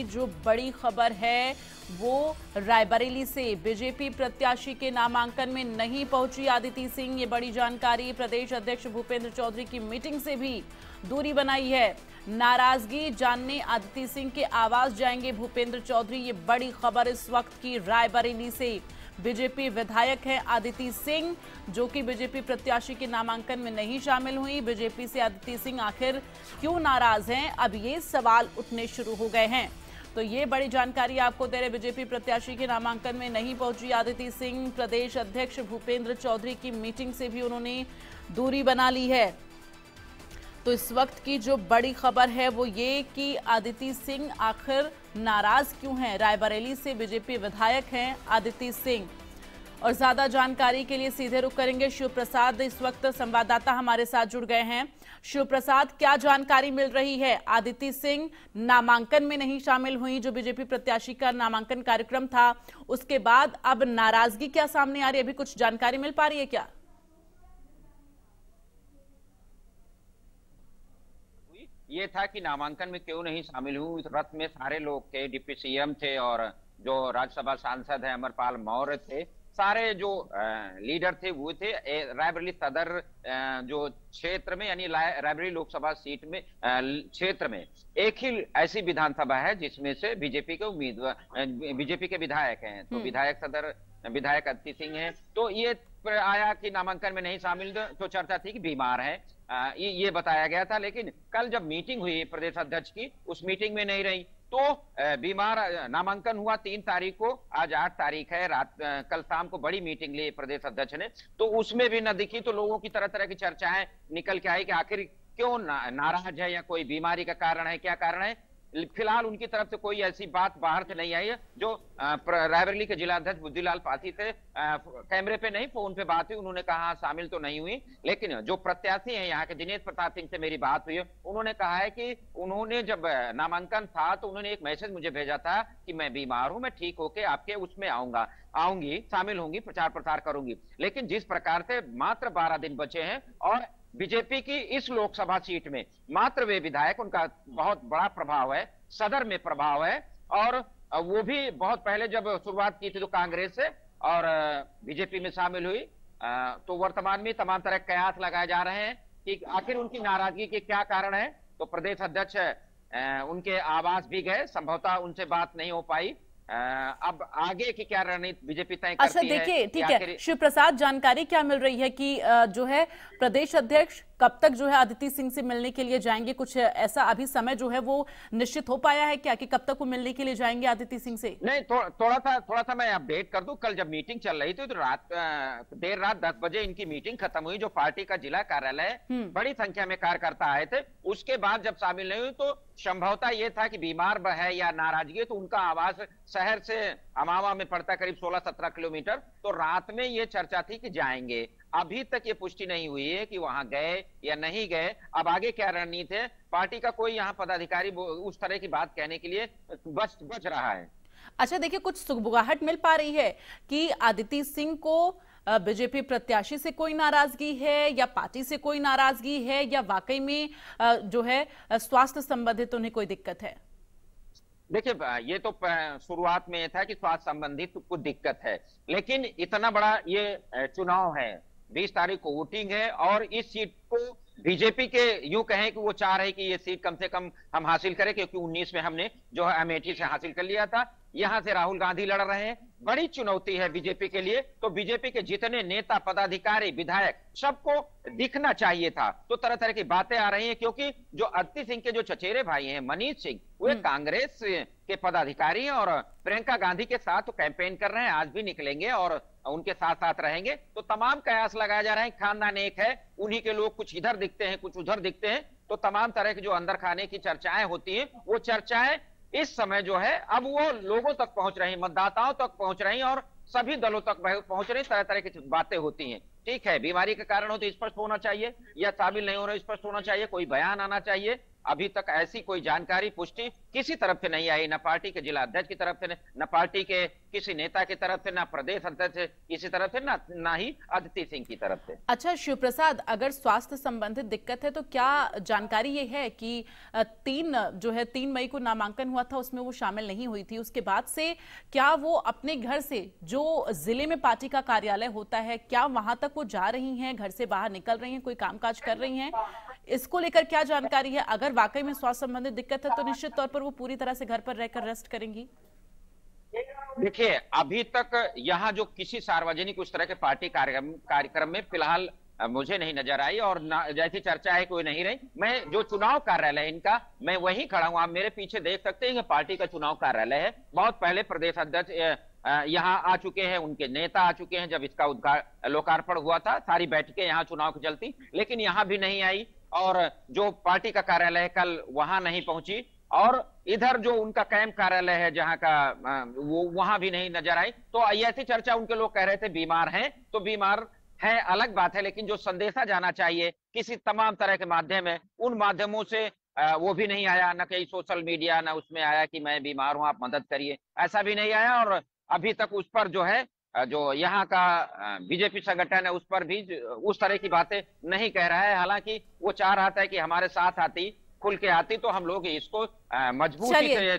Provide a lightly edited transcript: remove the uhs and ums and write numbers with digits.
की जो बड़ी खबर है वो रायबरेली से बीजेपी प्रत्याशी के नामांकन में नहीं पहुंची अदिति सिंह। ये बड़ी जानकारी। प्रदेश अध्यक्ष भूपेंद्र चौधरी की मीटिंग से भी दूरी बनाई है। नाराजगी जानने अदिति सिंह के आवास जाएंगे भूपेंद्र चौधरी। ये बड़ी खबर इस वक्त की रायबरेली से। बीजेपी विधायक है अदिति सिंह, जो कि बीजेपी प्रत्याशी के नामांकन में नहीं शामिल हुई। बीजेपी से अदिति सिंह आखिर क्यों नाराज हैं, अब ये सवाल उठने शुरू हो गए हैं। तो ये बड़ी जानकारी आपको दे रहे। बीजेपी प्रत्याशी के नामांकन में नहीं पहुंची अदिति सिंह। प्रदेश अध्यक्ष भूपेंद्र चौधरी की मीटिंग से भी उन्होंने दूरी बना ली है। तो इस वक्त की जो बड़ी खबर है वो ये कि अदिति सिंह आखिर नाराज क्यों हैं। रायबरेली से बीजेपी विधायक हैं अदिति सिंह। और ज्यादा जानकारी के लिए सीधे रुख करेंगे शिव प्रसाद, इस वक्त संवाददाता हमारे साथ जुड़ गए हैं। शिव प्रसाद, क्या जानकारी मिल रही है? अदिति सिंह नामांकन में नहीं शामिल हुई, जो बीजेपी प्रत्याशी का नामांकन कार्यक्रम था, उसके बाद अब नाराजगी क्या सामने आ रही है? अभी कुछ जानकारी मिल पा रही है क्या? ये था कि नामांकन में क्यों नहीं शामिल हूं। इस रथ में सारे लोग थे, डिप्टी सीएम थे और जो राज्यसभा सांसद है अमरपाल मौर्य थे, सारे जो लीडर थे वो थे। रायबरेली सदर जो क्षेत्र में यानी रायबरेली लोकसभा सीट में क्षेत्र में एक ही ऐसी विधानसभा है जिसमें से बीजेपी के उम्मीदवार बीजेपी के विधायक हैं। तो विधायक सदर विधायक अदिति सिंह हैं। तो ये आया कि नामांकन में नहीं शामिल, तो चर्चा थी कि बीमार है, ये बताया गया था। लेकिन कल जब मीटिंग हुई प्रदेश अध्यक्ष की, उस मीटिंग में नहीं रही। तो बीमार नामांकन हुआ 3 तारीख को, आज 8 तारीख है। रात कल शाम को बड़ी मीटिंग ली प्रदेश अध्यक्ष ने, तो उसमें भी न दिखी। तो लोगों की तरह तरह की चर्चाएं निकल के आई कि आखिर क्यों नाराज है, या कोई बीमारी का कारण है, क्या कारण है। फिलहाल उनकी तरफ से कोई ऐसी बात बाहर से नहीं आई है। जो रायबरेली के जिला अध्यक्ष बुद्धिलाल पासी से कैमरे पे नहीं फोन पे बात हुई, उन्होंने कहा शामिल तो नहीं हुई। लेकिन जो प्रत्याशी हैं यहाँ के दिनेश प्रताप सिंह से मेरी बात हुई है, उन्होंने कहा है कि उन्होंने जब नामांकन था तो उन्होंने एक मैसेज मुझे भेजा था कि मैं बीमार हूं, मैं ठीक होके आपके उसमें आऊंगी, शामिल होंगी, प्रचार प्रसार करूंगी। लेकिन जिस प्रकार से मात्र 12 दिन बचे हैं और बीजेपी की इस लोकसभा सीट में मात्र वे विधायक, उनका बहुत बड़ा प्रभाव है, सदर में प्रभाव है, और वो भी बहुत पहले जब शुरुआत की थी तो कांग्रेस से और बीजेपी में शामिल हुई। तो वर्तमान में तमाम तरह के कयास लगाए जा रहे हैं कि आखिर उनकी नाराजगी के क्या कारण है। तो प्रदेश अध्यक्ष उनके आवास भी गए, संभवतः उनसे बात नहीं हो पाई। अब आगे की क्या रणनीति बीजेपी तय करती है। अच्छा देखिए, ठीक है शिव प्रसाद, जानकारी क्या मिल रही है कि जो है प्रदेश अध्यक्ष कब तक जो है अदिति सिंह से मिलने के लिए जाएंगे? कुछ ऐसा अभी समय जो है वो निश्चित हो पाया है क्या कि कब तक वो मिलने के लिए जाएंगे अदिति सिंह से? नहीं, थोड़ा सा मैं अपडेट कर दूं। कल जब मीटिंग चल रही थी तो देर रात 10 बजे इनकी मीटिंग खत्म हुई। जो पार्टी का जिला कार्यालय बड़ी संख्या में कार्यकर्ता आए थे, उसके बाद जब शामिल नहीं हुई तो संभवतः ये था कि बीमार है या नाराजगी। तो उनका आवास शहर से अमावा में पड़ता करीब 16-17 किलोमीटर। तो रात में ये चर्चा थी कि जाएंगे। अभी तक ये पुष्टि नहीं हुई है कि वहां गए या नहीं गए। अब आगे क्या रणनीति है, पार्टी का कोई यहाँ पदाधिकारी उस तरह की बात कहने के लिए बच रहा है। अच्छा देखिए, कुछ सुगबुगाहट मिल पा रही है कि अदिति सिंह को बीजेपी प्रत्याशी से कोई नाराजगी है या पार्टी से कोई नाराजगी है, या वाकई में जो है स्वास्थ्य संबंधित उन्हें कोई दिक्कत है? देखिए, ये तो शुरुआत में था कि स्वास्थ्य संबंधित कुछ दिक्कत है, लेकिन इतना बड़ा ये चुनाव है, 20 तारीख को वोटिंग है और इस सीट को बीजेपी के यूं कहें कि वो चाह रहे कि ये सीट कम से कम हम हासिल करें, क्योंकि 19 में हमने जो है अमेठी से हासिल कर लिया था। यहां से राहुल गांधी लड़ रहे हैं, बड़ी चुनौती है बीजेपी के लिए। तो बीजेपी के जितने नेता, पदाधिकारी, विधायक, सबको दिखना चाहिए था। तो तरह तरह की बातें आ रही हैं, क्योंकि जो अदिति सिंह के जो चचेरे भाई हैं मनीष सिंह, वे कांग्रेस के पदाधिकारी हैं और प्रियंका गांधी के साथ तो कैंपेन कर रहे हैं, आज भी निकलेंगे और उनके साथ साथ रहेंगे। तो तमाम कयास लगाए जा रहे हैं। खानदान एक है, उन्हीं के लोग कुछ इधर दिखते हैं, कुछ उधर दिखते हैं। तो तमाम तरह की जो अंदर खाने की चर्चाएं होती हैं, वो चर्चाएं इस समय जो है अब वो लोगों तक पहुंच रही, मतदाताओं तक पहुंच रही और सभी दलों तक पहुंच रही। तरह तरह की बातें होती हैं। ठीक है, बीमारी के कारण हो तो स्पष्ट होना चाहिए, या शामिल नहीं हो रहे स्पष्ट होना चाहिए, कोई बयान आना चाहिए। अभी तक ऐसी कोई जानकारी पुष्टि किसी तरफ से नहीं आई, न पार्टी के जिला अध्यक्ष की तरफ से, न पार्टी के किसी नेता की तरफ से, न प्रदेश अध्यक्ष किसी तरफ से, न ही अदिति सिंह की तरफ से। अच्छा शिव प्रसाद, अगर स्वास्थ्य संबंधित दिक्कत है तो क्या जानकारी ये है कि 3 मई को नामांकन हुआ था उसमें वो शामिल नहीं हुई थी, उसके बाद से क्या वो अपने घर से जो जिले में पार्टी का कार्यालय होता है क्या वहां तक वो जा रही हैं, घर से बाहर निकल रही हैं, कोई कामकाज कर रही हैं? इसको लेकर क्या जानकारी है? अगर वाकई में स्वास्थ्य संबंधित दिक्कत है तो निश्चित तौर पर वो पूरी तरह से घर पर रहकर रेस्ट करेंगी। देखिए, अभी तक यहाँ जो किसी सार्वजनिक उस तरह के पार्टी कार्यक्रम में फिलहाल मुझे नहीं नजर आई, और जैसी चर्चा है कोई नहीं रही। मैं जो चुनाव कार्यालय है इनका, मैं वहीं खड़ा हूं, आप मेरे पीछे देख सकते हैं कि पार्टी का चुनाव कार्यालय है। बहुत पहले प्रदेश अध्यक्ष यहाँ आ चुके हैं, उनके नेता आ चुके हैं। जब इसका लोकार्पण हुआ था सारी बैठकें यहाँ चुनाव की चलती, लेकिन यहाँ भी नहीं आई, और जो पार्टी का कार्यालय है कल वहां नहीं पहुंची, और इधर जो उनका कैंप कार्यालय है जहां का वो वहां भी नहीं नजर आई। तो ऐसी चर्चा, उनके लोग कह रहे थे बीमार हैं, तो बीमार है अलग बात है, लेकिन जो संदेशा जाना चाहिए किसी तमाम तरह के माध्यम है, उन माध्यमों से वो भी नहीं आया। न कहीं सोशल मीडिया, न उसमें आया कि मैं बीमार हूं आप मदद करिए, ऐसा भी नहीं आया। और अभी तक उस पर जो है जो यहाँ का बीजेपी संगठन है उस पर भी उस तरह की बातें नहीं कह रहा है। हालांकि वो चाह रहा था कि हमारे साथ आती, खुल के आती, तो हम लोग इसको मजबूती से